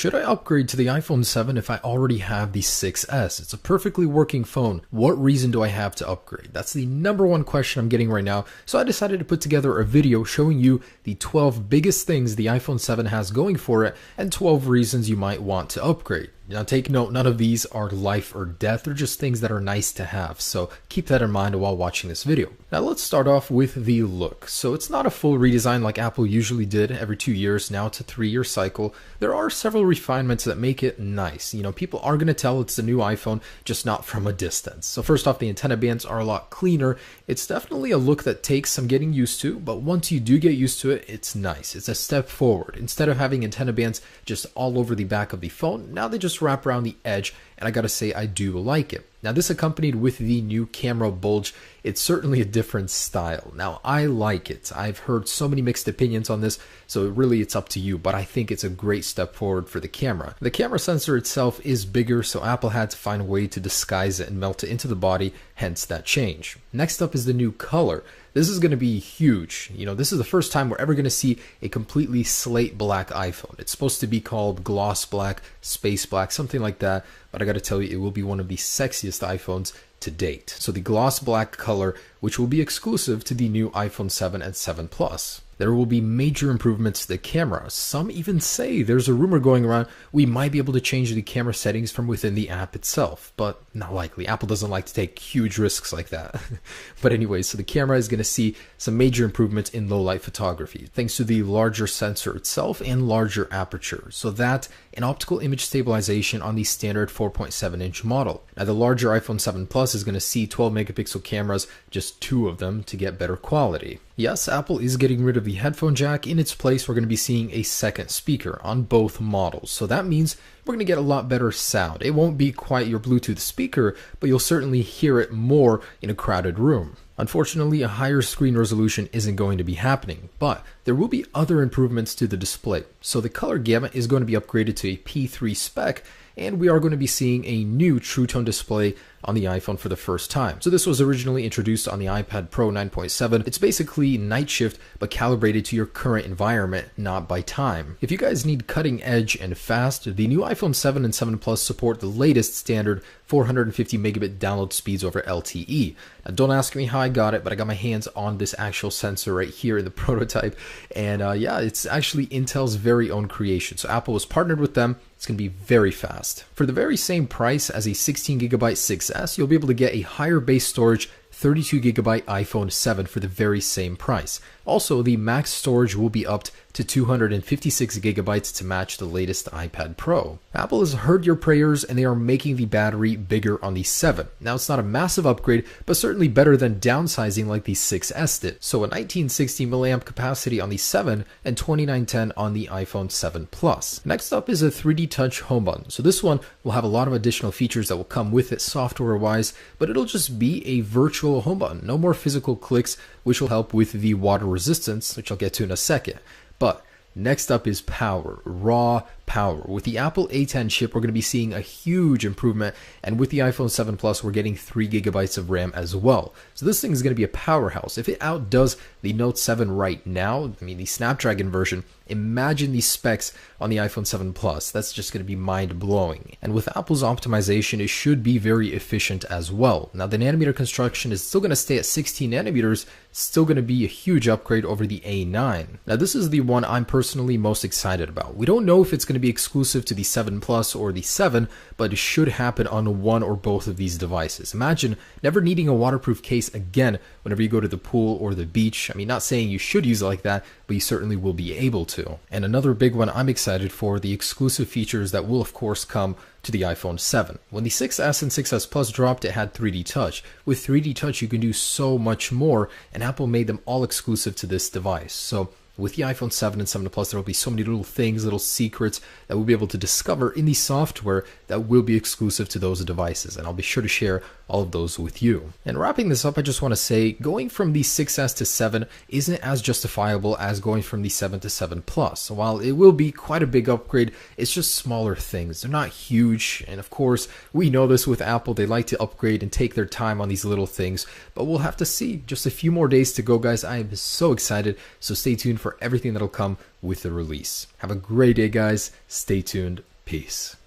Should I upgrade to the iPhone 7 if I already have the 6S? It's a perfectly working phone. What reason do I have to upgrade? That's the number one question I'm getting right now. So I decided to put together a video showing you the 12 biggest things the iPhone 7 has going for it and 12 reasons you might want to upgrade. Now take note, none of these are life or death, they're just things that are nice to have, so keep that in mind while watching this video. Now let's start off with the look. So it's not a full redesign like Apple usually did every 2 years, now it's a 3-year cycle. There are several refinements that make it nice. You know, people are going to tell it's a new iPhone, just not from a distance. So first off, the antenna bands are a lot cleaner. It's definitely a look that takes some getting used to, but once you do get used to it, it's nice. It's a step forward. Instead of having antenna bands just all over the back of the phone, now they just wrap around the edge, and I gotta say I do like it. Now this accompanied with the new camera bulge. It's certainly a different style. Now I like it. I've heard so many mixed opinions on this, so really it's up to you, but I think it's a great step forward for the camera. The camera sensor itself is bigger, so Apple had to find a way to disguise it and melt it into the body, hence that change. Next up is the new color. This is going to be huge. You know, this is the first time we're ever going to see a completely slate black iPhone. It's supposed to be called gloss black, space black, something like that. But I got to tell you, it will be one of the sexiest iPhones to date. So the gloss black color, which will be exclusive to the new iPhone 7 and 7 Plus. There will be major improvements to the camera. Some even say there's a rumor going around we might be able to change the camera settings from within the app itself, but not likely. Apple doesn't like to take huge risks like that. But anyway, so the camera is going to see some major improvements in low light photography, thanks to the larger sensor itself and larger aperture. So that and optical image stabilization on the standard 4.7-inch model. Now the larger iPhone 7 Plus is going to see 12 megapixel cameras, just 2 of them to get better quality. Yes, Apple is getting rid of the headphone jack. In its place, we're going to be seeing a second speaker on both models. So that means we're going to get a lot better sound. It won't be quite your Bluetooth speaker, but you'll certainly hear it more in a crowded room. Unfortunately, a higher screen resolution isn't going to be happening, but there will be other improvements to the display. So the color gamut is going to be upgraded to a P3 spec, and we are going to be seeing a new True Tone display on the iPhone for the first time. So this was originally introduced on the iPad Pro 9.7. It's basically night shift, but calibrated to your current environment, not by time. If you guys need cutting edge and fast, the new iPhone 7 and 7 Plus support the latest standard 450 megabit download speeds over LTE. Now don't ask me how I got it, but I got my hands on this actual sensor right here in the prototype. And yeah, it's actually Intel's very own creation. So Apple was partnered with them. It's going to be very fast. For the very same price as a 16GB 6S, you'll be able to get a higher base storage 32GB iPhone 7 for the very same price. Also, the max storage will be upped to 256GB to match the latest iPad Pro. Apple has heard your prayers and they are making the battery bigger on the 7. Now it's not a massive upgrade, but certainly better than downsizing like the 6S did. So a 1960 mAh capacity on the 7 and 2910 on the iPhone 7 Plus. Next up is a 3D Touch home button. So this one will have a lot of additional features that will come with it software wise, but it'll just be a virtual home button. No more physical clicks, which will help with the water resistance, which I'll get to in a second. But next up is power, raw power. With the Apple A10 chip, we're going to be seeing a huge improvement, and with the iPhone 7 Plus, we're getting 3GB of RAM as well. So this thing is going to be a powerhouse. If it outdoes the Note 7 right now, I mean the Snapdragon version, imagine the specs on the iPhone 7 Plus. That's just going to be mind-blowing. And with Apple's optimization, it should be very efficient as well. Now the nanometer construction is still going to stay at 16 nanometers, still going to be a huge upgrade over the A9. Now this is the one I'm personally most excited about. We don't know if it's going to be exclusive to the 7 Plus or the 7, but it should happen on one or both of these devices. Imagine never needing a waterproof case again whenever you go to the pool or the beach. I mean, not saying you should use it like that, but you certainly will be able to. And another big one I'm excited for, the exclusive features that will of course come to the iPhone 7. When the 6S and 6S Plus dropped, it had 3D Touch. With 3D Touch, you can do so much more, and Apple made them all exclusive to this device. So with the iPhone 7 and 7 Plus, there will be so many little things, little secrets that we'll be able to discover in the software that will be exclusive to those devices, and I'll be sure to share all of those with you. And wrapping this up, I just want to say going from the 6S to 7 isn't as justifiable as going from the 7 to 7 Plus. While it will be quite a big upgrade, it's just smaller things. They're not huge, and of course, we know this with Apple. They like to upgrade and take their time on these little things, but we'll have to see. Just a few more days to go, guys. I am so excited, so stay tuned for everything that'll come with the release. Have a great day, guys. Stay tuned. Peace.